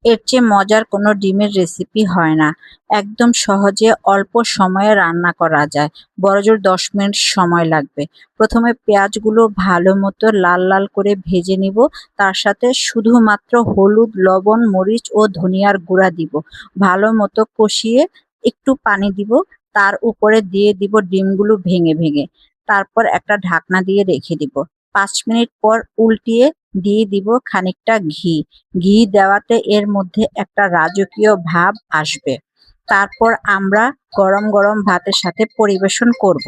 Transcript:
এর চেয়ে মজার কোনো ডিমের রেসিপি হয় না। একদম সহজে অল্প সময়ে রান্না করা যায়। বড়জোর ১০ মিনিট সময় লাগবে। প্রথমে পেঁয়াজগুলো ভালো মতো লাল লাল করে ভেজে নিব। তার সাথে শুধুমাত্র হলুদ, লবণ, মরিচ ও ধনিয়ার গুঁড়া দিব। ভালো মতো কষিয়ে একটু পানি দিব। তার উপরে দিয়ে দিব ডিমগুলো ভেঙে ভেঙে। তারপর একটা ঢাকনা দিয়ে রেখে দিব। ৫ মিনিট পর উল্টিয়ে দিয়ে দিব খানিকটা ঘি। ঘি দেওয়াতে এর মধ্যে একটা রাজকীয় ভাব আসবে। তারপর আমরা গরম গরম ভাতের সাথে পরিবেশন করব।